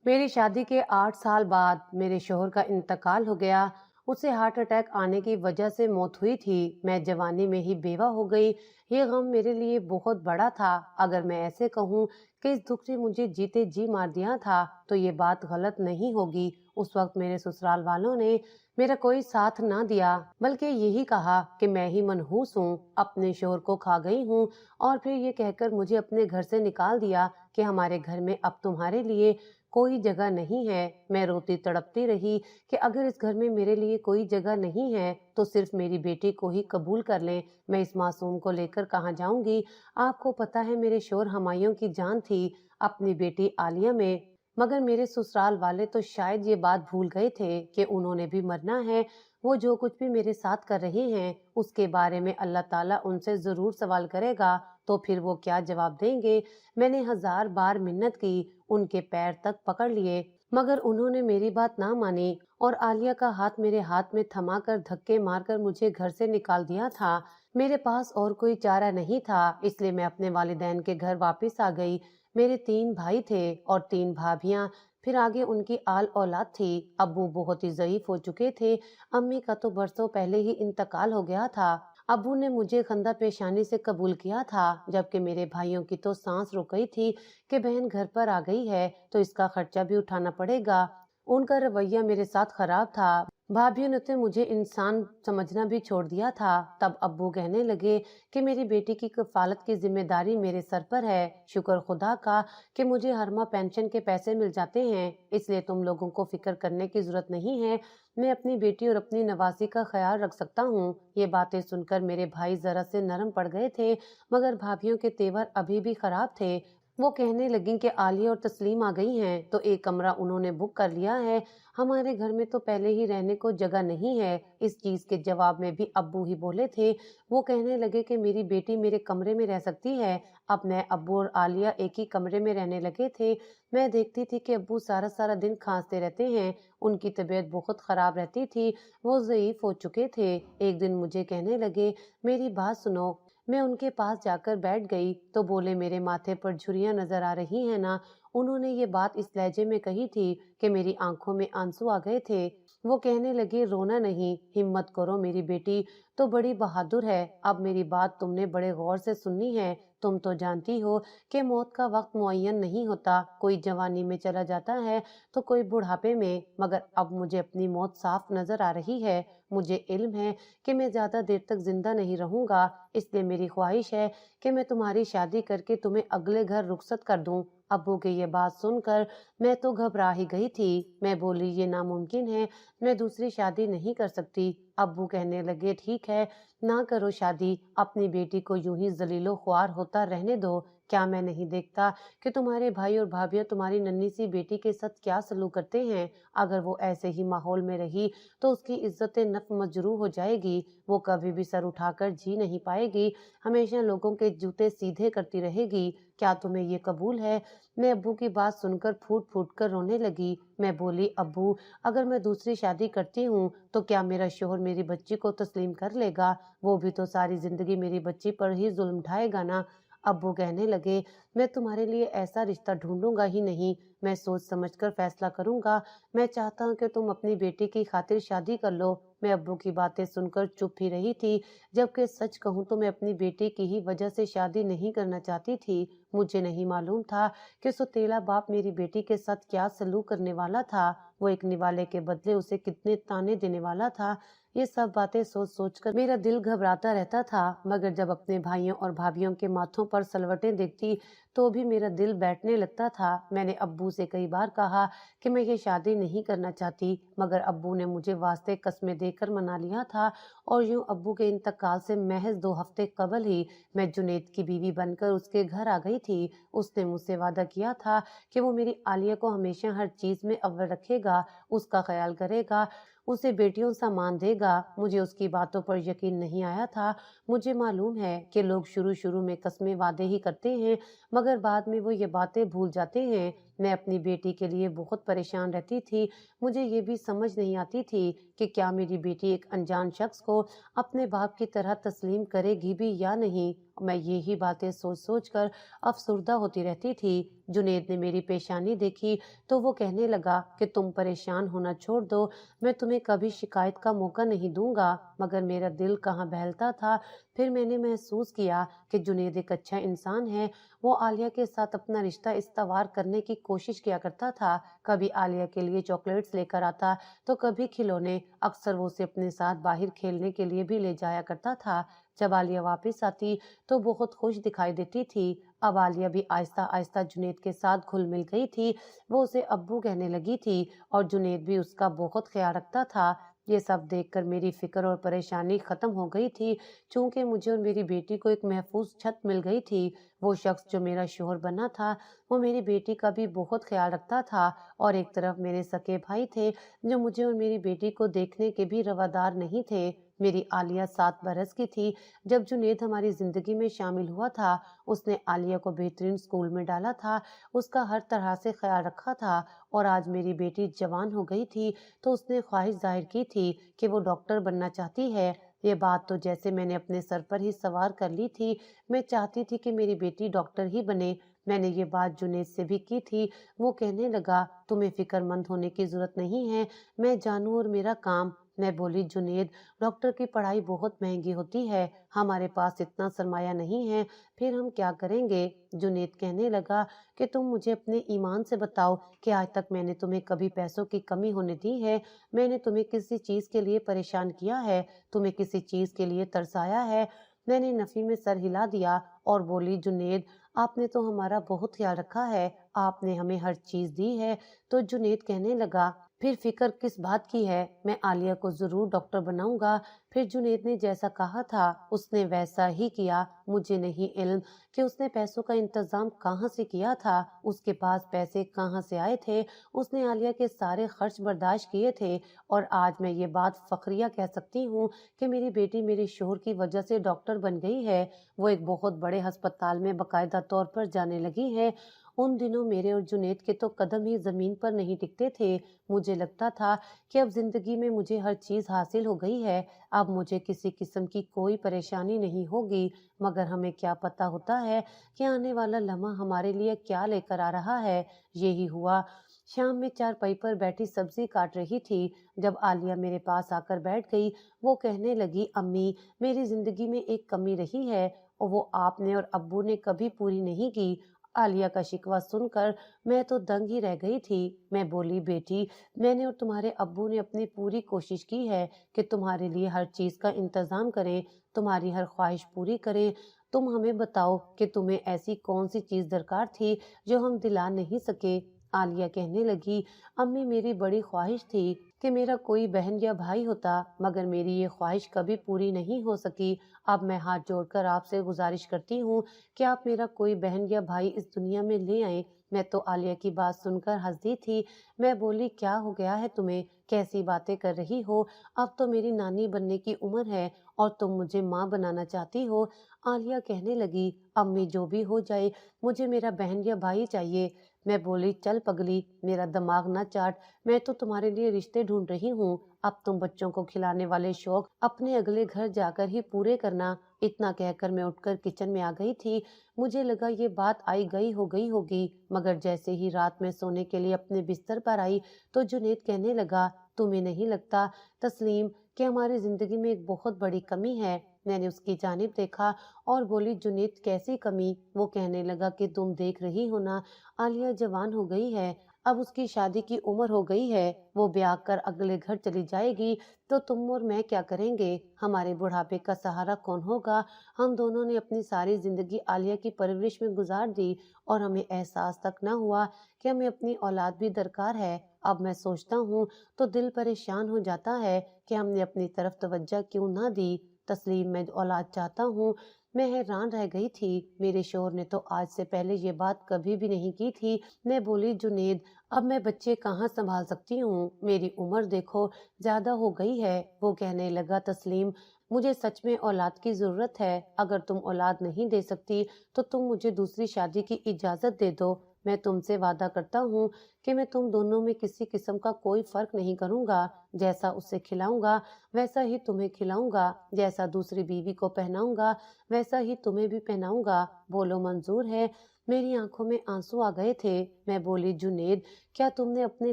मेरी शादी के 8 साल बाद मेरे शोहर का इंतकाल हो गया। उसे हार्ट अटैक आने की वजह से मौत हुई थी। मैं जवानी में ही बेवा हो गई। ये गम मेरे लिए बहुत बड़ा था। अगर मैं ऐसे कहूँ कि इस दुख ने मुझे जीते जी मार दिया था, तो ये बात गलत नहीं होगी। उस वक्त मेरे ससुराल वालों ने मेरा कोई साथ ना दिया, बल्कि यही कहा कि मैं ही मनहूस हूँ, अपने शोहर को खा गई हूँ। और फिर ये कहकर मुझे अपने घर से निकाल दिया कि हमारे घर में अब तुम्हारे लिए कोई जगह नहीं है। मैं रोती तड़पती रही कि अगर इस घर में मेरे लिए कोई जगह नहीं है तो सिर्फ मेरी बेटी को ही कबूल कर लें। मैं इस मासूम को लेकर कहाँ जाऊंगी? आपको पता है मेरे शोहर हमायूं की जान थी अपनी बेटी आलिया में। मगर मेरे ससुराल वाले तो शायद ये बात भूल गए थे कि उन्होंने भी मरना है। वो जो कुछ भी मेरे साथ कर रहे हैं उसके बारे में अल्लाह ताला उनसे जरूर सवाल करेगा। तो फिर वो क्या जवाब देंगे? मैंने 1000 बार मिन्नत की, उनके पैर तक पकड़ लिए, मगर उन्होंने मेरी बात ना मानी और आलिया का हाथ मेरे हाथ में थमाकर धक्के मारकर मुझे घर से निकाल दिया था। मेरे पास और कोई चारा नहीं था, इसलिए मैं अपने वालिदैन के घर वापस आ गई। मेरे 3 भाई थे और 3 भाभियां। फिर आगे उनकी आल औलाद थी। अब्बू बहुत ही ज़ईफ हो चुके थे। अम्मी का तो बरसों पहले ही इंतकाल हो गया था। अब्बू ने मुझे खंदा पेशानी से कबूल किया था, जबकि मेरे भाइयों की तो सांस रुक गई थी कि बहन घर पर आ गई है तो इसका खर्चा भी उठाना पड़ेगा। उनका रवैया मेरे साथ खराब था। भाभीयों ने तो मुझे इंसान समझना भी छोड़ दिया था। तब अब्बू कहने लगे कि मेरी बेटी की कफालत की जिम्मेदारी मेरे सर पर है। शुक्र खुदा का कि मुझे हर माह पेंशन के पैसे मिल जाते हैं, इसलिए तुम लोगों को फिक्र करने की जरूरत नहीं है। मैं अपनी बेटी और अपनी नवासी का ख्याल रख सकता हूँ। ये बातें सुनकर मेरे भाई जरा से नरम पड़ गए थे, मगर भाभीयों के तेवर अभी भी खराब थे। वो कहने लगी कि आलिया और तस्लीम आ गई हैं तो एक कमरा उन्होंने बुक कर लिया है। हमारे घर में तो पहले ही रहने को जगह नहीं है। इस चीज के जवाब में भी अब्बू ही बोले थे। वो कहने लगे कि मेरी बेटी मेरे कमरे में रह सकती है। अब मैं, अब्बू और आलिया एक ही कमरे में रहने लगे थे। मैं देखती थी कि अब्बू सारा सारा दिन खांसते रहते हैं। उनकी तबीयत बहुत खराब रहती थी। वो ज़ईफ हो चुके थे। एक दिन मुझे कहने लगे, मेरी बात सुनो। मैं उनके पास जाकर बैठ गई तो बोले, मेरे माथे पर झुर्रियां नजर आ रही है ना? उन्होंने ये बात इस लहजे में कही थी कि मेरी आंखों में आंसू आ गए थे। वो कहने लगे, रोना नहीं, हिम्मत करो, मेरी बेटी तो बड़ी बहादुर है। अब मेरी बात तुमने बड़े गौर से सुननी है। तुम तो जानती हो कि मौत का वक्त मुअय्यन नहीं होता। कोई जवानी में चला जाता है तो कोई बुढ़ापे में, मगर अब मुझे अपनी मौत साफ नजर आ रही है। मुझे इल्म है कि मैं ज्यादा देर तक जिंदा नहीं रहूंगा, इसलिए मेरी ख्वाहिश है कि मैं तुम्हारी शादी करके तुम्हें अगले घर रुखसत कर दूं। अब्बू की ये बात सुनकर मैं तो घबरा ही गई थी। मैं बोली, ये नामुमकिन है, मैं दूसरी शादी नहीं कर सकती। अब्बू कहने लगे, ठीक है, ना करो शादी, अपनी बेटी को यूं ही जलीलो ख्वार होता रहने दो। क्या मैं नहीं देखता कि तुम्हारे भाई और भाभियां तुम्हारी नन्ही सी बेटी के साथ क्या सलूक करते हैं? अगर वो ऐसे ही माहौल में रही तो उसकी इज्जत नफ्स मजरूह हो जाएगी। वो कभी भी सर उठाकर जी नहीं पाएगी, हमेशा लोगों के जूते सीधे करती रहेगी। क्या तुम्हें ये कबूल है? मैं अब्बू की बात सुनकर फूट फूट कर रोने लगी। मैं बोली, अब्बू, अगर मैं दूसरी शादी करती हूँ तो क्या मेरा शोहर मेरी बच्ची को तस्लीम कर लेगा? वो भी तो सारी जिंदगी मेरी बच्ची पर ही जुल्म उठाएगा ना। अब्बू कहने लगे, मैं तुम्हारे लिए ऐसा रिश्ता ढूंढूंगा ही नहीं, मैं सोच समझकर फैसला करूंगा। मैं चाहता हूँ कि तुम अपनी बेटी की खातिर शादी कर लो। मैं अब्बू की बातें सुनकर चुप ही रही थी, जबकि सच कहूँ तो मैं अपनी बेटी की ही वजह से शादी नहीं करना चाहती थी। मुझे नहीं मालूम था कि सौतेला बाप मेरी बेटी के साथ क्या सलूक करने वाला था। वो एक निवाले के बदले उसे कितने ताने देने वाला था। ये सब बातें सोच सोच कर मेरा दिल घबराता रहता था, मगर जब अपने भाइयों और भाभियों के माथों पर सलवटें देखती तो भी मेरा दिल बैठने लगता था। मैंने अब्बू से कई बार कहा कि मैं ये शादी नहीं करना चाहती, मगर अब्बू ने मुझे वास्ते कस्में देकर मना लिया था। और यूं अब्बू के इंतकाल से महज 2 हफ्ते कबल ही मैं जुनेद की बीवी बनकर उसके घर आ गई थी। उसने मुझसे वादा किया था कि वो मेरी आलिया को हमेशा हर चीज में अव्वल रखेगा, उसका ख्याल करेगा, उसे बेटियों सा मान देगा। मुझे उसकी बातों पर यकीन नहीं आया था। मुझे मालूम है कि लोग शुरू शुरू में कस्में वादे ही करते हैं, मगर बाद में वो ये बातें भूल जाते हैं। मैं अपनी बेटी के लिए बहुत परेशान रहती थी। मुझे ये भी समझ नहीं आती थी कि क्या मेरी बेटी एक अनजान शख्स को अपने बाप की तरह तस्लीम करेगी भी या नहीं। मैं यही बातें सोच सोच कर अफसुर्दा होती रहती थी। जुनेद ने मेरी पेशानी देखी तो वो कहने लगा कि तुम परेशान होना छोड़ दो, मैं तुम्हें कभी शिकायत का मौका नहीं दूंगा। मगर मेरा दिल कहाँ बहलता था। फिर मैंने महसूस किया कि जुनेद एक अच्छा इंसान है। वो आलिया के साथ अपना रिश्ता इस्तवार करने की कोशिश किया करता था। कभी आलिया के लिए चॉकलेट्स लेकर आता तो कभी खिलौने। अक्सर वो उसे अपने साथ बाहर खेलने के लिए भी ले जाया करता था। जब आलिया वापस आती तो बहुत खुश दिखाई देती थी। अब आलिया भी आहिस्ता आहिस्ता जुनेद के साथ घुल मिल गई थी। वो उसे अब्बू कहने लगी थी और जुनेद भी उसका बहुत ख्याल रखता था। ये सब देखकर मेरी फिक्र और परेशानी खत्म हो गई थी। चूंकि मुझे और मेरी बेटी को एक महफूज छत मिल गई थी। वो शख्स जो मेरा शोहर बना था वो मेरी बेटी का भी बहुत ख्याल रखता था। और एक तरफ मेरे सके भाई थे जो मुझे और मेरी बेटी को देखने के भी रवादार नहीं थे। मेरी आलिया 7 बरस की थी जब जुनेद हमारी जिंदगी में शामिल हुआ था। उसने आलिया को बेहतरीन स्कूल में डाला था, उसका हर तरह से ख्याल रखा था। और आज मेरी बेटी जवान हो गई थी तो उसने ख्वाहिश जाहिर की थी कि वो डॉक्टर बनना चाहती है। ये बात तो जैसे मैंने अपने सर पर ही सवार कर ली थी। मैं चाहती थी कि मेरी बेटी डॉक्टर ही बने। मैंने ये बात जुनेद से भी की थी। वो कहने लगा, तुम्हें फिक्रमंद होने की जरूरत नहीं है, मैं जानू और मेरा काम। मैं बोली, जुनेद, डॉक्टर की पढ़ाई बहुत महंगी होती है, हमारे पास इतना सरमाया नहीं है, फिर हम क्या करेंगे। जुनेद कहने लगा कि तुम मुझे अपने ईमान से बताओ कि आज तक मैंने तुम्हें कभी पैसों की कमी होने दी है? मैंने तुम्हें किसी चीज के लिए परेशान किया है? तुम्हें किसी चीज के लिए तरसाया है? मैंने नफी में सर हिला दिया और बोली, जुनेद, आपने तो हमारा बहुत ख्याल रखा है, आपने हमें हर चीज दी है। तो जुनेद कहने लगा, फिर फिक्र किस बात की है, मैं आलिया को जरूर डॉक्टर बनाऊंगा। फिर जुनेद ने जैसा कहा था उसने वैसा ही किया। मुझे नहीं इल्म कि उसने पैसों का इंतजाम कहाँ से किया था, उसके पास पैसे कहाँ से आए थे। उसने आलिया के सारे खर्च बर्दाश्त किए थे। और आज मैं ये बात फखरिया कह सकती हूँ कि मेरी बेटी मेरे शोहर की वजह से डॉक्टर बन गई है। वो एक बहुत बड़े अस्पताल में बाकायदा तौर पर जाने लगी है। उन दिनों मेरे और जुनेद के तो कदम ही जमीन पर नहीं टिकते थे। मुझे लगता था कि अब जिंदगी में मुझे हर चीज हासिल हो गई है, अब मुझे किसी किस्म की कोई परेशानी नहीं होगी। मगर हमें क्या पता होता है कि आने वाला लम्हा हमारे लिए क्या लेकर आ रहा है। यही हुआ। शाम में चारपाई पर बैठी सब्जी काट रही थी जब आलिया मेरे पास आकर बैठ गई। वो कहने लगी, अम्मी, मेरी जिंदगी में एक कमी रही है और वो आपने और अब्बू ने कभी पूरी नहीं की। आलिया का शिकवा सुनकर मैं तो दंग ही रह गई थी। मैं बोली, बेटी, मैंने और तुम्हारे अब्बू ने अपनी पूरी कोशिश की है कि तुम्हारे लिए हर चीज का इंतजाम करें, तुम्हारी हर ख्वाहिश पूरी करें। तुम हमें बताओ कि तुम्हें ऐसी कौन सी चीज दरकार थी जो हम दिला नहीं सके। आलिया कहने लगी, अम्मी, मेरी बड़ी ख्वाहिश थी कि मेरा कोई बहन या भाई होता, मगर मेरी ये ख्वाहिश कभी पूरी नहीं हो सकी। अब मैं हाथ जोड़कर आपसे गुजारिश करती हूँ कि आप मेरा कोई बहन या भाई इस दुनिया में ले आए। मैं तो आलिया की बात सुनकर हंस दी थी। मैं बोली, क्या हो गया है तुम्हें, कैसी बातें कर रही हो? अब तो मेरी नानी बनने की उम्र है और तुम मुझे माँ बनाना चाहती हो। आलिया कहने लगी, अम्मी, जो भी हो जाए, मुझे मेरा बहन या भाई चाहिए। मैं बोली, चल पगली, मेरा दिमाग ना चाट, मैं तो तुम्हारे लिए रिश्ते ढूंढ रही हूँ। अब तुम बच्चों को खिलाने वाले शौक अपने अगले घर जाकर ही पूरे करना। इतना कहकर मैं उठकर किचन में आ गई थी। मुझे लगा ये बात आई गई होगी, मगर जैसे ही रात में सोने के लिए अपने बिस्तर पर आई तो जुनेद कहने लगा, तुम्हें नहीं लगता तस्लीम कि हमारी जिंदगी में एक बहुत बड़ी कमी है? मैंने उसकी जानिब देखा और बोली, जुनेद, कैसी कमी? वो कहने लगा कि तुम देख रही हो ना, आलिया जवान हो गई है, अब उसकी शादी की उम्र हो गई है, वो ब्याह कर अगले घर चली जाएगी तो तुम और मैं क्या करेंगे? हमारे बुढ़ापे का सहारा कौन होगा? हम दोनों ने अपनी सारी जिंदगी आलिया की परवरिश में गुजार दी और हमें एहसास तक न हुआ कि हमें अपनी औलाद भी दरकार है। अब मैं सोचता हूँ तो दिल परेशान हो जाता है कि हमने अपनी तरफ तवज्जो क्यों ना दी। तस्लीम, मैं औलाद चाहता हूँ। मैं हैरान रह गई थी। मेरे शोहर ने तो आज से पहले ये बात कभी भी नहीं की थी। मैं बोली, जुनेद, अब मैं बच्चे कहाँ संभाल सकती हूँ, मेरी उम्र देखो ज्यादा हो गई है। वो कहने लगा, तस्लीम, मुझे सच में औलाद की जरूरत है। अगर तुम औलाद नहीं दे सकती तो तुम मुझे दूसरी शादी की इजाजत दे दो। मैं तुमसे वादा करता हूँ कि मैं तुम दोनों में किसी किस्म का कोई फर्क नहीं करूंगा। जैसा उसे खिलाऊंगा वैसा ही तुम्हें खिलाऊंगा, जैसा दूसरी बीवी को पहनाऊंगा वैसा ही तुम्हें भी पहनाऊंगा। बोलो मंजूर है? मेरी आंखों में आंसू आ गए थे। मैं बोली, जुनेद, क्या तुमने अपने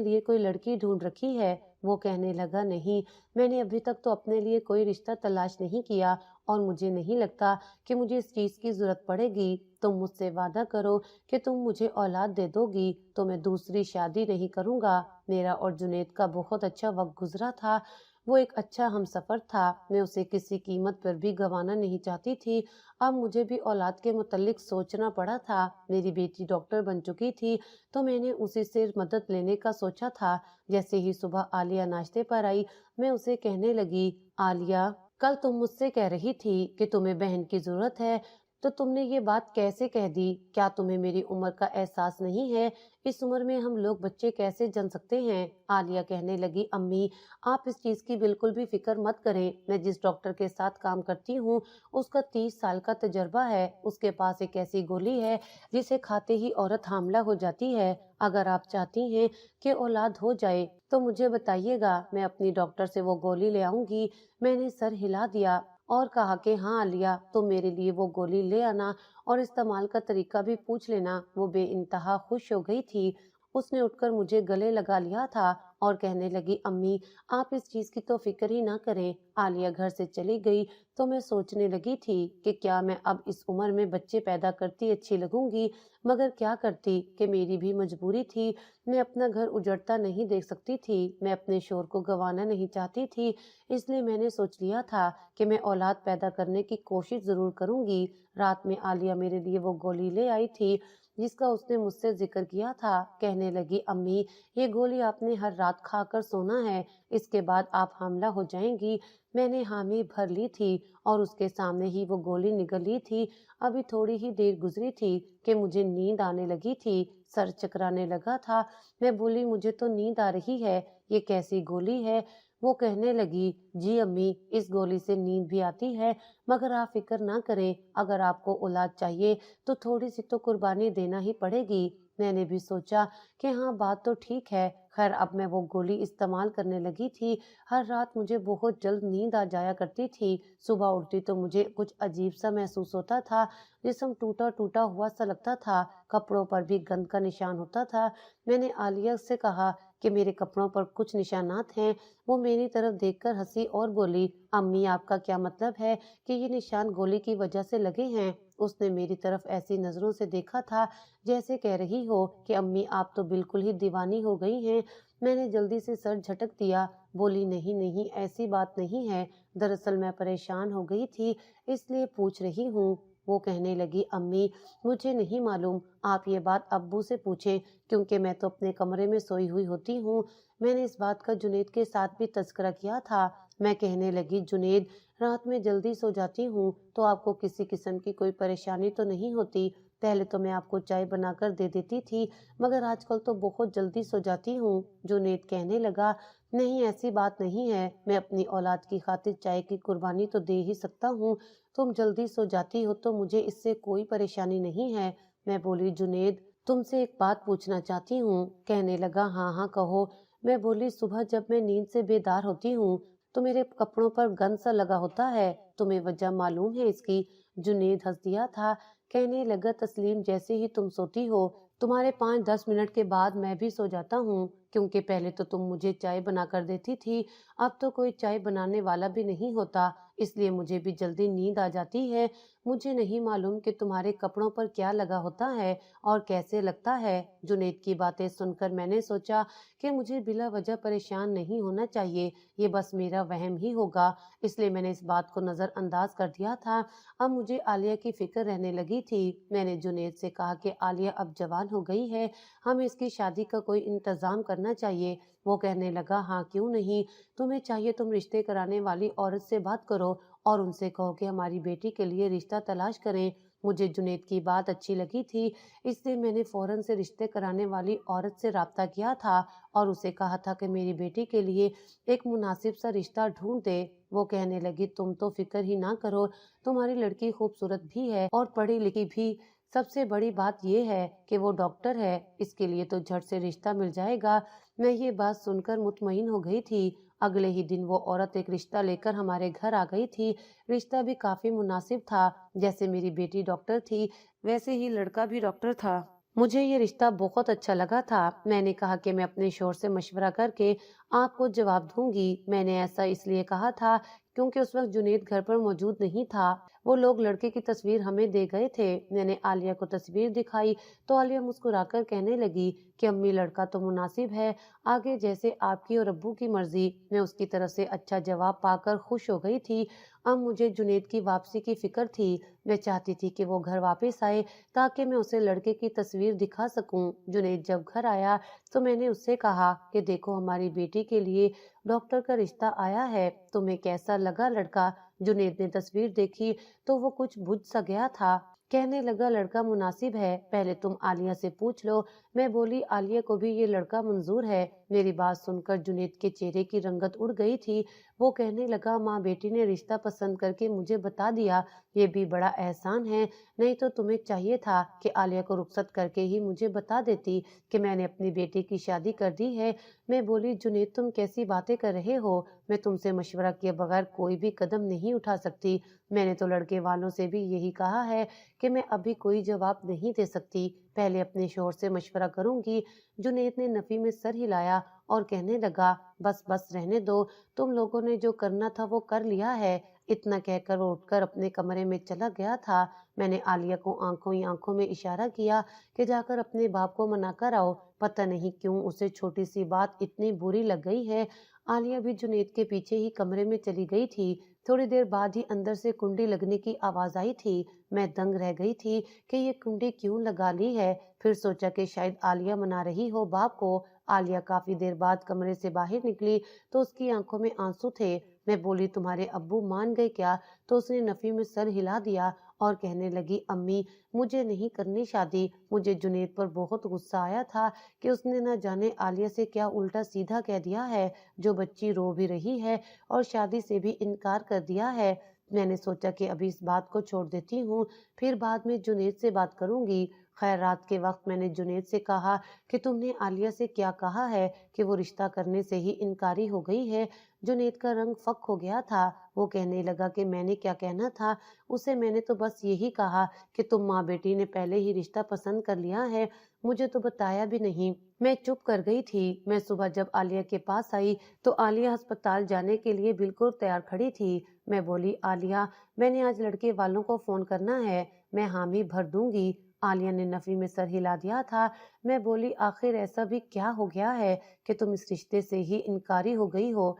लिए कोई लड़की ढूंढ रखी है? वो कहने लगा, नहीं, मैंने अभी तक तो अपने लिए कोई रिश्ता तलाश नहीं किया और मुझे नहीं लगता कि मुझे इस चीज की जरूरत पड़ेगी। तुम मुझसे वादा करो कि तुम मुझे औलाद दे दोगी तो मैं दूसरी शादी नहीं करूंगा। मेरा और जुनेद का बहुत अच्छा वक्त गुजरा था। वो एक अच्छा हमसफर था। मैं उसे किसी कीमत पर भी गंवाना नहीं चाहती थी। अब मुझे भी औलाद के मुतल्लिक सोचना पड़ा था। मेरी बेटी डॉक्टर बन चुकी थी तो मैंने उसी से मदद लेने का सोचा था। जैसे ही सुबह आलिया नाश्ते पर आई, मैं उसे कहने लगी, आलिया, कल तुम मुझसे कह रही थी कि तुम्हें बहन की जरूरत है, तो तुमने ये बात कैसे कह दी? क्या तुम्हें मेरी उम्र का एहसास नहीं है? इस उम्र में हम लोग बच्चे कैसे जन सकते हैं? आलिया कहने लगी, अम्मी, आप इस चीज की बिल्कुल भी फिक्र मत करें। मैं जिस डॉक्टर के साथ काम करती हूँ उसका 30 साल का तजर्बा है। उसके पास एक ऐसी गोली है जिसे खाते ही औरत हामला हो जाती है। अगर आप चाहती हैं कि औलाद हो जाए तो मुझे बताइएगा, मैं अपनी डॉक्टर से वो गोली ले आऊंगी। मैंने सर हिला दिया और कहा कि हाँ आलिया, तुम मेरे लिए वो गोली ले आना और इस्तेमाल का तरीका भी पूछ लेना। वो बेइंतहा खुश हो गई थी। उसने उठकर मुझे गले लगा लिया था और कहने लगी, अम्मी, आप इस चीज की तो फिक्र ही ना करें। आलिया घर से चली गई तो मैं सोचने लगी थी कि क्या मैं अब इस उम्र में बच्चे पैदा करती अच्छी लगूंगी, मगर क्या करती कि मेरी भी मजबूरी थी। मैं अपना घर उजड़ता नहीं देख सकती थी। मैं अपने शोर को गंवाना नहीं चाहती थी। इसलिए मैंने सोच लिया था कि मैं औलाद पैदा करने की कोशिश जरूर करूंगी। रात में आलिया मेरे लिए वो गोली ले आई थी जिसका उसने मुझसे जिक्र किया था। कहने लगी, अम्मी, ये गोली आपने हर रात खाकर सोना है, इसके बाद आप हामला हो जाएंगी। मैंने हामी भर ली थी और उसके सामने ही वो गोली निगल ली थी। अभी थोड़ी ही देर गुजरी थी कि मुझे नींद आने लगी थी, सर चकराने लगा था। मैं बोली, मुझे तो नींद आ रही है, ये कैसी गोली है? वो कहने लगी, जी अम्मी, इस गोली से नींद भी आती है, मगर आप फिक्र ना करें, अगर आपको औलाद चाहिए तो थोड़ी सी तो कुर्बानी देना ही पड़ेगी। मैंने भी सोचा कि हाँ, बात तो ठीक है। खैर, अब मैं वो गोली इस्तेमाल करने लगी थी। हर रात मुझे बहुत जल्द नींद आ जाया करती थी। सुबह उठती तो मुझे कुछ अजीब सा महसूस होता था, जिस्म टूटा टूटा हुआ सा लगता था, कपड़ों पर भी गंद का निशान होता था। मैंने आलिया से कहा कि मेरे कपड़ों पर कुछ निशानात हैं। वो मेरी तरफ देखकर हंसी और बोली, अम्मी, आपका क्या मतलब है कि ये निशान गोली की वजह से लगे हैं? उसने मेरी तरफ ऐसी नजरों से देखा था जैसे कह रही हो कि अम्मी, आप तो बिल्कुल ही दीवानी हो गई हैं। मैंने जल्दी से सर झटक दिया। बोली, नहीं नहीं, ऐसी बात नहीं है, दरअसल मैं परेशान हो गई थी इसलिए पूछ रही हूँ। वो कहने लगी, अम्मी, मुझे नहीं मालूम, आप ये बात अब्बू से पूछें, क्योंकि मैं तो अपने कमरे में सोई हुई होती हूँ। मैंने इस बात का जुनेद के साथ भी तज़किरा किया था। मैं कहने लगी, जुनेद, रात में जल्दी सो जाती हूँ तो आपको किसी किस्म की कोई परेशानी तो नहीं होती? पहले तो मैं आपको चाय बनाकर दे देती थी, मगर आजकल तो बहुत जल्दी सो जाती हूँ। जुनेद कहने लगा, नहीं, ऐसी बात नहीं है, मैं अपनी औलाद की खातिर चाय की कुर्बानी तो दे ही सकता हूँ। तुम जल्दी सो जाती हो तो मुझे इससे कोई परेशानी नहीं है। मैं बोली, जुनेद, तुमसे एक बात पूछना चाहती हूँ। कहने लगा, हाँ हाँ, कहो। मैं बोली, सुबह जब मैं नींद से बेदार होती हूँ तो मेरे कपड़ों पर गंद सा लगा होता है, तुम्हें वजह मालूम है इसकी? जुनेद हंस दिया था। कहने लगा, तस्लीम, जैसे ही तुम सोती हो तुम्हारे 5-10 मिनट के बाद मैं भी सो जाता हूँ, क्योंकि पहले तो तुम मुझे चाय बना कर देती थी, अब तो कोई चाय बनाने वाला भी नहीं होता, इसलिए मुझे भी जल्दी नींद आ जाती है। मुझे नहीं मालूम कि तुम्हारे कपड़ों पर क्या लगा होता है और कैसे लगता है। जुनेद की बातें सुनकर मैंने सोचा कि मुझे बिला वजह परेशान नहीं होना चाहिए, ये बस मेरा वहम ही होगा, इसलिए मैंने इस बात को नजरअंदाज कर दिया था। अब मुझे आलिया की फिक्र रहने लगी थी। मैंने जुनेद से कहा कि आलिया अब जवान हो गई है, हमें इसकी शादी का कोई इंतजाम करना चाहिए। वो कहने लगा, हाँ, क्यों नहीं, तुम्हें चाहिए तुम रिश्ते कराने वाली औरत से बात करो और उनसे कहो कि हमारी बेटी के लिए रिश्ता तलाश करें। मुझे जुनेद की बात अच्छी लगी थी, इसलिए मैंने फौरन से रिश्ते कराने वाली औरत से राब्ता किया था और उसे कहा था कि मेरी बेटी के लिए एक मुनासिब सा रिश्ता ढूंढ दे। वो कहने लगी, तुम तो फिक्र ही ना करो, तुम्हारी लड़की खूबसूरत भी है और पढ़ी लिखी भी, سب سے بڑی بات یہ ہے کہ وہ ڈاکٹر ہے، اس کے لیے تو جھٹ سے رشتہ مل جائے گا۔ میں یہ بات سن کر مطمئن ہو گئی تھی۔ اگلے ہی دن وہ عورت ایک رشتہ لے کر ہمارے گھر آ گئی تھی۔ رشتہ بھی کافی مناسب تھا، جیسے میری بیٹی ڈاکٹر تھی ویسے ہی لڑکا بھی ڈاکٹر تھا۔ مجھے یہ رشتہ بہت اچھا لگا تھا۔ میں نے کہا کہ میں اپنے شوہر سے مشورہ کر کے آپ کو جواب دوں گی۔ میں نے ایسا اس لیے کہا تھا کیونکہ اس وقت جنید گھر پر موجود نہیں تھا۔ وہ لوگ لڑکے کی تصویر ہمیں دے گئے تھے۔ میں نے عالیہ کو تصویر دکھائی تو عالیہ مسکرا کر کہنے لگی کہ امی لڑکا تو مناسب ہے، آگے جیسے آپ کی اور ابو کی مرضی۔ میں اس کی طرف سے اچھا جواب پا کر خوش ہو گئی تھی۔ اب مجھے جنید کی واپسی کی فکر تھی۔ میں چاہتی تھی کہ وہ گھر واپس آئے تاکہ میں اسے لڑکے کی تصویر دکھا سکوں۔ جنید جب گھر آیا تو میں نے اس سے کہا کہ دیکھو ہماری بیٹی کے لیے ڈاکٹر کا رشتہ آیا ہے، تمہیں کیسا لگا لڑکا؟ جنید نے تصویر دیکھی تو وہ کچھ بجھ سا گیا تھا، کہنے لگا لڑکا مناسب ہے، پہلے تم عالیہ سے پوچھ لو۔ میں بولی عالیہ کو بھی یہ لڑکا منظور ہے۔ میری بات سن کر جنید کے چہرے کی رنگت اڑ گئی تھی۔ وہ کہنے لگا ماں بیٹی نے رشتہ پسند کر کے مجھے بتا دیا، یہ بھی بڑا احسان ہے، نہیں تو تمہیں چاہیے تھا کہ عالیہ کو رخصت کر کے ہی مجھے بتا دیتی کہ میں نے اپنی بیٹی کی شادی کر دی ہے۔ میں بولی جنید تم کیسی باتیں کر رہے ہو، میں تم سے مشورہ کیے بغیر کوئی بھی قدم نہیں اٹھا سکتی۔ میں نے تو لڑکے والوں سے بھی یہی کہا ہے کہ میں ابھی کوئی جواب نہیں دے سکتی، پہلے اپنے شوہر سے مشورہ کروں گی۔ جنید نے نفی میں سر ہلایا اور کہنے لگا بس بس رہنے دو، تم لوگوں نے جو کرنا تھا وہ کر لیا ہے۔ اتنا کہہ کر وہ اٹھ کر اپنے کمرے میں چلا گیا تھا۔ میں نے عالیہ کو آنکھوں ہی آنکھوں میں اشارہ کیا کہ جا کر اپنے باپ کو منا کر آؤ، پتہ نہیں کیوں اسے چھوٹی سی بات اتنی بری لگ گئی ہے۔ عالیہ بھی جنید کے پیچھے ہی کمرے میں چلی گئی تھی۔ تھوڑی دیر بعد ہی اندر سے کنڈی لگنے کی آواز آئی تھی۔ میں دنگ رہ گئی تھی کہ یہ کنڈی کیوں لگا لی ہے، پھر سوچا کہ شاید عالیہ منا رہی ہو باپ کو۔ عالیہ کافی دیر بعد کمرے سے باہر نکلی تو اس کی آنکھوں میں آنسو تھے۔ میں بولی تمہارے ابو مان گئے کیا؟ تو اس نے نفی میں سر ہلا دیا اور کہنے لگی امی مجھے نہیں کرنی شادی۔ مجھے جنید پر بہت غصہ آیا تھا کہ اس نے نہ جانے عالیہ سے کیا الٹا سیدھا کہہ دیا ہے، جو بچی رو بھی رہی ہے اور شادی سے بھی انکار کر دیا ہے۔ میں نے سوچا کہ ابھی اس بات کو چھوڑ دیتی ہوں، پھر بعد میں جنید سے بات کروں گی۔ خیر رات کے وقت میں نے جنید سے کہا کہ تم نے عالیہ سے کیا کہا ہے کہ وہ رشتہ کرنے سے ہی انکاری ہو گئی ہے؟ جنید کا رنگ فک ہو گیا تھا۔ وہ کہنے لگا کہ میں نے کیا کہنا تھا اسے، میں نے تو بس یہی کہا کہ تم ماں بیٹی نے پہلے ہی رشتہ پسند کر لیا ہے، مجھے تو بتایا بھی نہیں۔ میں چپ کر گئی تھی۔ میں صبح جب عالیہ کے پاس آئی تو عالیہ ہسپتال جانے کے لیے بالکل تیار کھڑی تھی۔ میں بولی عالیہ میں نے آج لڑکے والوں کو فون کرنا ہے، میں حامی بھر دوں گی۔ عالیہ نے نفی میں سر ہلا دیا تھا۔ میں بولی آخر ایسا بھی کیا ہو گیا ہے کہ تم اس رشتے سے ہی انکاری ہو گئی ہو؟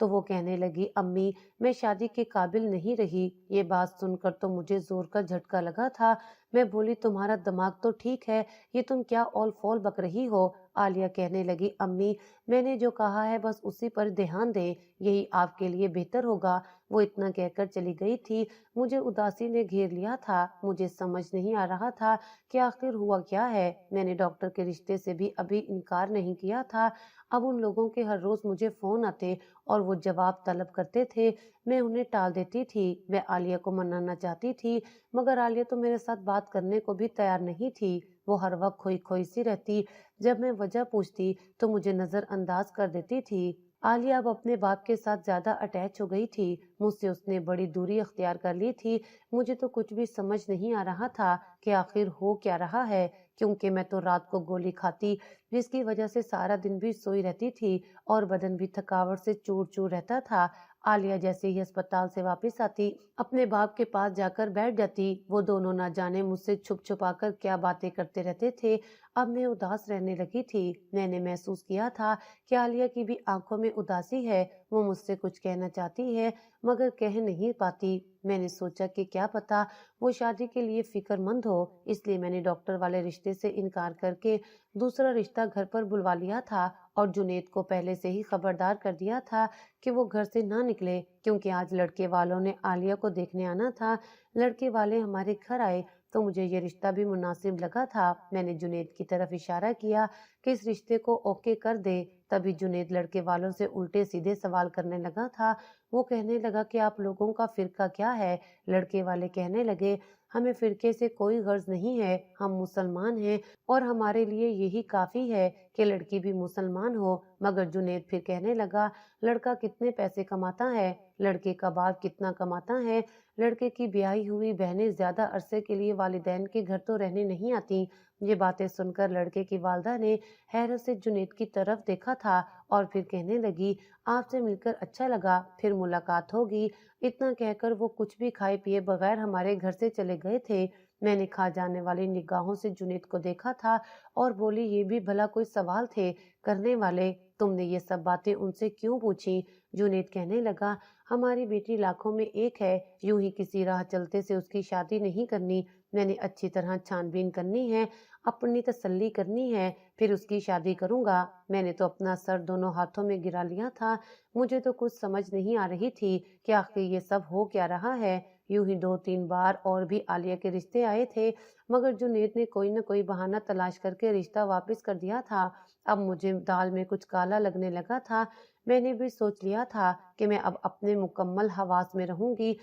تو وہ کہنے لگی امی میں شادی کے قابل نہیں رہی۔ یہ بات سن کر تو مجھے زور کا جھٹکا لگا تھا۔ میں بولی تمہارا دماغ تو ٹھیک ہے، یہ تم کیا اول فول بک رہی ہو؟ عالیہ کہنے لگی امی میں نے جو کہا ہے بس اسی پر دھیان دیں، یہی آپ کے لیے بہتر ہوگا۔ وہ اتنا کہہ کر چلی گئی تھی۔ مجھے اداسی نے گھیر لیا تھا۔ مجھے سمجھ نہیں آ رہا تھا کہ آخر ہوا کیا ہے۔ میں نے ڈاکٹر کے رشتے سے بھی ابھی انکار نہیں کیا تھا۔ اب ان لوگوں کے ہر روز مجھے فون آتے اور وہ جواب طلب کرتے تھے، میں انہیں ٹال دیتی تھی۔ میں عالیہ کو منانا چاہتی تھی مگر عالیہ تو میرے ساتھ بات کرنے کو بھی تیار نہیں تھی۔ وہ ہر وقت کھوئی کھوئی سی رہتی، جب میں وجہ پوچھتی تو مجھے نظر انداز کر دیتی تھی۔ عالیہ اب اپنے باپ کے ساتھ زیادہ اٹیچ ہو گئی تھی، مجھ سے اس نے بڑی دوری اختیار کر لی تھی۔ مجھے تو کچھ بھی سمجھ نہیں آ رہا تھا کہ آخر ہو کیا رہا ہے، کیونکہ میں تو رات کو گولی کھاتی جس کی وجہ سے سارا دن بھی سوئی رہتی تھی اور بدن بھی تھکاوٹ سے چور چور رہتا تھا۔ عالیہ جیسے ہی اسپتال سے واپس آتی اپنے باپ کے پاس جا کر بیٹھ جاتی۔ وہ دونوں نہ جانے مجھ سے چھپ چھپا کر کیا باتیں کرتے رہتے تھے۔ اب میں اداس رہنے لگی تھی۔ میں نے محسوس کیا تھا کہ عالیہ کی بھی آنکھوں میں اداسی ہے، وہ مجھ سے کچھ کہنا چاہتی ہے مگر کہہ نہیں پاتی۔ میں نے سوچا کہ کیا پتا وہ شادی کے لیے فکر مند ہو، اس لیے میں نے ڈاکٹر والے رشتے سے انکار کر کے دوسرا رشتہ گھر پر بلوا لیا تھا اور جنید کو پہلے سے ہی خبردار کر دیا تھا کہ وہ گھر سے نہ نکلے، کیونکہ آج لڑکے والوں نے عالیہ کو دیکھنے آنا تھا۔ لڑکے والے ہمارے گھر آئے تو مجھے یہ رشتہ بھی مناسب لگا تھا۔ میں نے جنید کی طرف اشارہ کیا کہ اس رشتے کو اوکے کر دے، تبھی جنید لڑکے والوں سے الٹے سیدھے سوال کرنے لگا تھا۔ वो कहने लगा कि आप लोगों का फिरका क्या है? लड़के वाले कहने लगे, हमें फिरके से कोई गर्ज नहीं है, हम मुसलमान हैं और हमारे लिए यही काफी है कि लड़की भी मुसलमान हो। मगर जुनेद फिर कहने लगा, लड़का कितने पैसे कमाता है? लड़के का बाप कितना कमाता है? लड़के की ब्याही हुई बहनें ज्यादा अरसे के लिए वालिदैन के घर तो रहने नहीं आती। ये बातें सुनकर लड़के की वालदा ने हैरत से जुनेद की तरफ देखा था और फिर कहने लगी, आपसे मिलकर अच्छा लगा, फिर मुलाकात होगी। इतना कहकर वो कुछ भी खाए पिए बगैर हमारे घर से चले गए थे। मैंने खा जाने वाली निगाहों से जुनेद को देखा था और बोली, ये भी भला कोई सवाल थे करने वाले? तुमने ये सब बातें उनसे क्यों पूछी? जुनेद कहने लगा, हमारी बेटी लाखों में एक है, यूं ही किसी राह चलते से उसकी शादी नहीं करनी। मैंने अच्छी तरह छानबीन करनी है, अपनी तसल्ली करनी है, फिर उसकी शादी करूंगा। मैंने तो अपना सर दोनों हाथों में गिरा लिया था। मुझे तो कुछ समझ नहीं आ रही थी कि आखिर ये सब हो क्या रहा है। यूं ही 2-3 बार और भी आलिया के रिश्ते आए थे, मगर जुनेद ने कोई न कोई बहाना तलाश करके रिश्ता वापस कर दिया था। अब मुझे दाल में कुछ काला लगने लगा था। मैंने भी सोच लिया था कि मैं अब अपने मुकम्मल हवास में रहूंगी।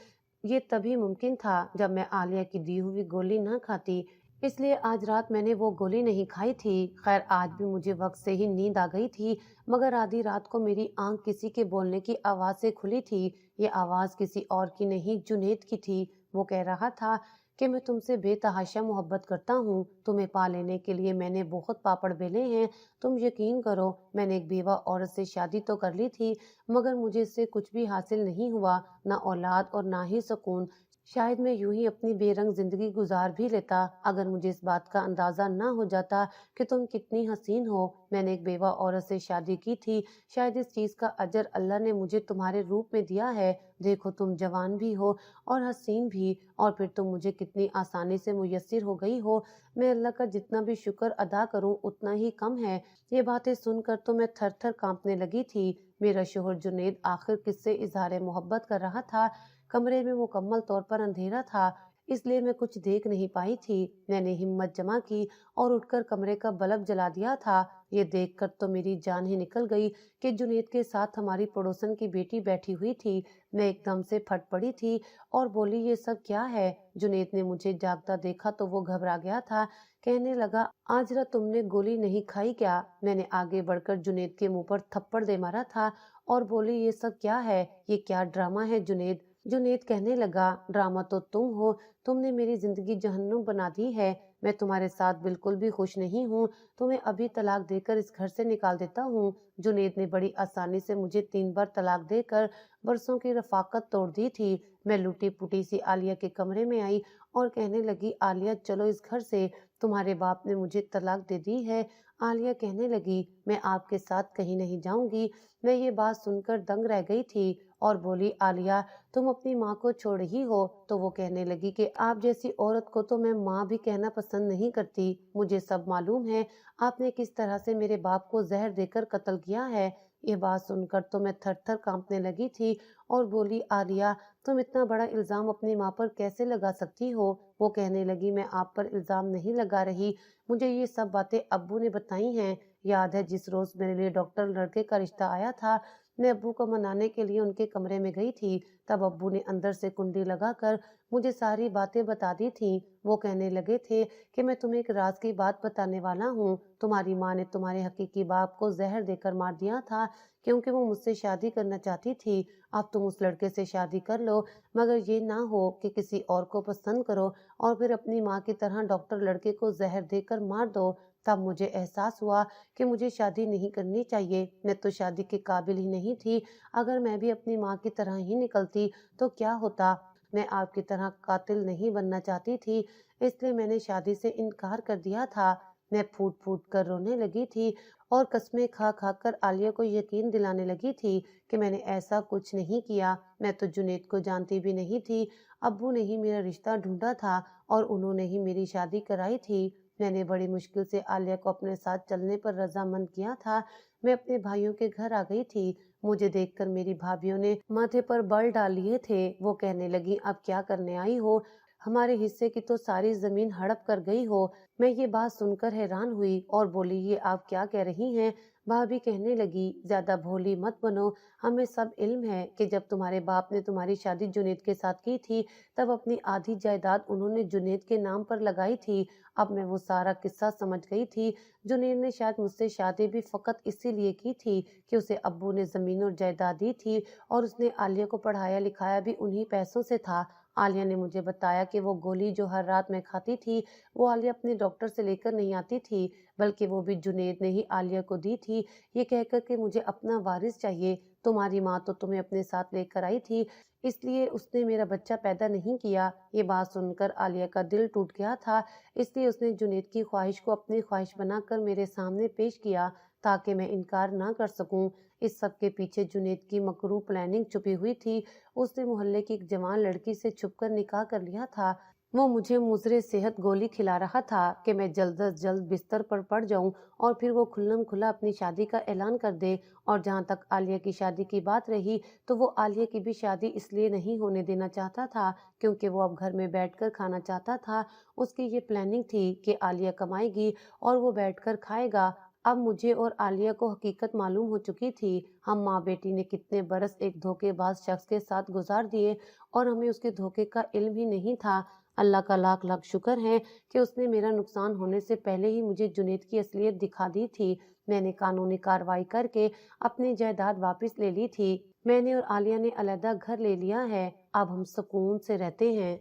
ये तभी मुमकिन था जब मैं आलिया की दी हुई गोली न खाती। इसलिए आज रात मैंने वो गोली नहीं खाई थी। खैर आज भी मुझे वक्त से ही नींद आ गई थी, मगर आधी रात को मेरी आंख किसी के बोलने की आवाज से खुली थी। ये आवाज किसी और की नहीं, जुनेद की थी। वो कह रहा था कि मैं तुमसे बेतहाशा मोहब्बत करता हूँ। तुम्हें पा लेने के लिए मैंने बहुत पापड़ बेले हैं। तुम यकीन करो, मैंने एक बेवा औरत से शादी तो कर ली थी, मगर मुझे इससे कुछ भी हासिल नहीं हुआ, ना औलाद और ना ही सुकून। शायद मैं यूं ही अपनी बेरंग जिंदगी गुजार भी लेता अगर मुझे इस बात का अंदाजा ना हो जाता कि तुम कितनी हसीन हो। मैंने एक बेवा औरत से शादी की थी। शायद इस चीज का अजर अल्लाह ने मुझे तुम्हारे रूप में दिया है। देखो, तुम जवान भी हो और हसीन भी, और फिर तुम मुझे कितनी आसानी से मुयस्सिर हो गई हो। मैं अल्लाह का जितना भी शुक्र अदा करूं उतना ही कम है। ये बातें सुनकर तो मैं थर थर कांपने लगी थी। मेरा शोहर जुनेद आखिर किससे इजहार मोहब्बत कर रहा था? कमरे में मुकम्मल तौर पर अंधेरा था, इसलिए मैं कुछ देख नहीं पाई थी। मैंने हिम्मत जमा की और उठकर कमरे का बल्ब जला दिया था। ये देखकर तो मेरी जान ही निकल गई कि जुनेद के साथ हमारी पड़ोसन की बेटी बैठी हुई थी। मैं एकदम से फट पड़ी थी और बोली, ये सब क्या है? जुनेद ने मुझे जागता देखा तो वो घबरा गया था। कहने लगा, आज रात तुमने गोली नहीं खाई क्या? मैंने आगे बढ़कर जुनेद के मुंह पर थप्पड़ दे मारा था और बोली, ये सब क्या है? ये क्या ड्रामा है जुनेद? जुनेद कहने लगा, ड्रामा तो तुम हो। तुमने मेरी जिंदगी जहन्नुम बना दी है। मैं तुम्हारे साथ बिल्कुल भी खुश नहीं हूँ। तुम्हें अभी तलाक देकर इस घर से निकाल देता हूँ। जुनेद ने बड़ी आसानी से मुझे 3 बार तलाक देकर बरसों की रफाकत तोड़ दी थी। मैं लूटी पुटी सी आलिया के कमरे में आई और कहने लगी, आलिया चलो इस घर से, तुम्हारे बाप ने मुझे तलाक दे दी है। आलिया कहने लगी, मैं आपके साथ कहीं नहीं जाऊंगी। मैं ये बात सुनकर दंग रह गई थी और बोली, आलिया तुम अपनी माँ को छोड़ ही हो? तो वो कहने लगी कि आप जैसी औरत को तो मैं माँ भी कहना पसंद नहीं करती। मुझे सब मालूम है, आपने किस तरह से मेरे बाप को जहर देकर कत्ल किया है। ये बात सुनकर तो मैं थर थर कांपने लगी थी और बोली, आलिया तुम इतना बड़ा इल्जाम अपनी माँ पर कैसे लगा सकती हो? वो कहने लगी, मैं आप पर इल्जाम नहीं लगा रही, मुझे ये सब बातें अब्बू ने बताई हैं। याद है जिस रोज मेरे लिए डॉक्टर लड़के का रिश्ता आया था, मैं अब्बू को मनाने के लिए उनके कमरे में गई थी। तब अब्बू ने अंदर से कुंडी लगाकर मुझे सारी बातें बता दी थी। वो कहने लगे थे कि मैं तुम्हें एक राज की बात बताने वाला हूँ। तुम्हारी माँ ने तुम्हारे हकीकी बाप को जहर देकर मार दिया था, क्योंकि वो मुझसे शादी करना चाहती थी। अब तुम उस लड़के से शादी कर लो, मगर ये ना हो कि किसी और को पसंद करो और फिर अपनी माँ की तरह डॉक्टर लड़के को जहर देकर मार दो। तब मुझे एहसास हुआ कि मुझे शादी नहीं करनी चाहिए। मैं तो शादी के काबिल ही नहीं थी। अगर मैं भी अपनी माँ की तरह ही निकलती तो क्या होता? मैं आपकी तरह कातिल नहीं बनना चाहती थी, इसलिए मैंने शादी से इनकार कर दिया था। मैं फूट फूट कर रोने लगी थी और कस्में खा खा कर आलिया को यकीन दिलाने लगी थी कि मैंने ऐसा कुछ नहीं किया। मैं तो जुनेद को जानती भी नहीं थी। अब्बू ने ही मेरा रिश्ता ढूंढा था और उन्होंने ही मेरी शादी कराई थी। मैंने बड़ी मुश्किल से आलिया को अपने साथ चलने पर रजामंद किया था। मैं अपने भाइयों के घर आ गई थी। मुझे देखकर मेरी भाभियों ने माथे पर बल डाल लिए थे। वो कहने लगी, अब क्या करने आई हो? हमारे हिस्से की तो सारी जमीन हड़प कर गई हो। मैं ये बात सुनकर हैरान हुई और बोली, ये आप क्या कह रही हैं? भाभी कहने लगी, ज्यादा भोली मत बनो, हमें सब इल्म है कि जब तुम्हारे बाप ने तुम्हारी शादी जुनेद के साथ की थी, तब अपनी आधी जायदाद उन्होंने जुनेद के नाम पर लगाई थी। अब मैं वो सारा किस्सा समझ गई थी। जुनेद ने शायद मुझसे शादी भी फकत इसीलिए की थी कि उसे अब्बू ने जमीन और जायदाद दी थी, और उसने आलिया को पढ़ाया लिखाया भी उन्हीं पैसों से था। आलिया ने मुझे बताया कि वो गोली जो हर रात मैं खाती थी, वो आलिया अपने डॉक्टर से लेकर नहीं आती थी, बल्कि वो भी जुनेद ने ही आलिया को दी थी, ये कहकर कि मुझे अपना वारिस चाहिए। तुम्हारी माँ तो तुम्हें अपने साथ लेकर आई थी, इसलिए उसने मेरा बच्चा पैदा नहीं किया। ये बात सुनकर आलिया का दिल टूट गया था, इसलिए उसने जुनेद की ख्वाहिश को अपनी ख्वाहिश बनाकर मेरे सामने पेश किया, ताकि मैं इनकार ना कर सकूं। इस सब के पीछे जुनेद की मकरू प्लानिंग छुपी हुई थी। उसने मोहल्ले की एक जवान लड़की से छुपकर निकाह कर लिया था। वो मुझे मुजरे सेहत गोली खिला रहा था कि मैं जल्द अज जल्द बिस्तर पर पड़ जाऊं, और फिर वो खुल्लम खुला अपनी शादी का ऐलान कर दे। और जहां तक आलिया की शादी की बात रही, तो वो आलिया की भी शादी इसलिए नहीं होने देना चाहता था क्योंकि वो अब घर में बैठकर खाना चाहता था। उसकी ये प्लानिंग थी कि आलिया कमाएगी और वो बैठकर खाएगा। अब मुझे और आलिया को हकीकत मालूम हो चुकी थी। हम माँ बेटी ने कितने बरस एक धोखेबाज शख्स के साथ गुजार दिए, और हमें उसके धोखे का इल्म ही नहीं था। अल्लाह का लाख लाख शुक्र है कि उसने मेरा नुकसान होने से पहले ही मुझे जुनेद की असलियत दिखा दी थी। मैंने कानूनी कार्रवाई करके अपनी जायदाद वापस ले ली थी। मैंने और आलिया ने अलहदा घर ले लिया है। अब हम सुकून से रहते हैं।